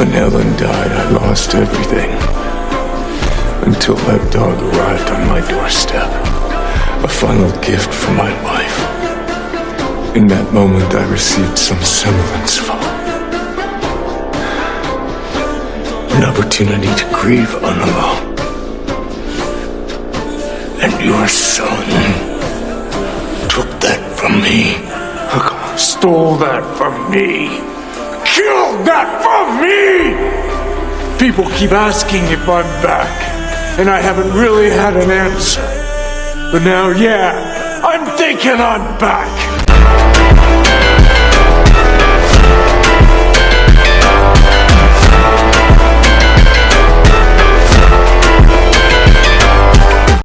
When Ellen died, I lost everything. Until that dog arrived on my doorstep. A final gift from my wife. In that moment, I received some semblance of hope. An opportunity to grieve unalone. And your son took that from me. Stole that from me. Killed that from me! People keep asking if I'm back, and I haven't really had an answer. But now, yeah, I'm thinking I'm back.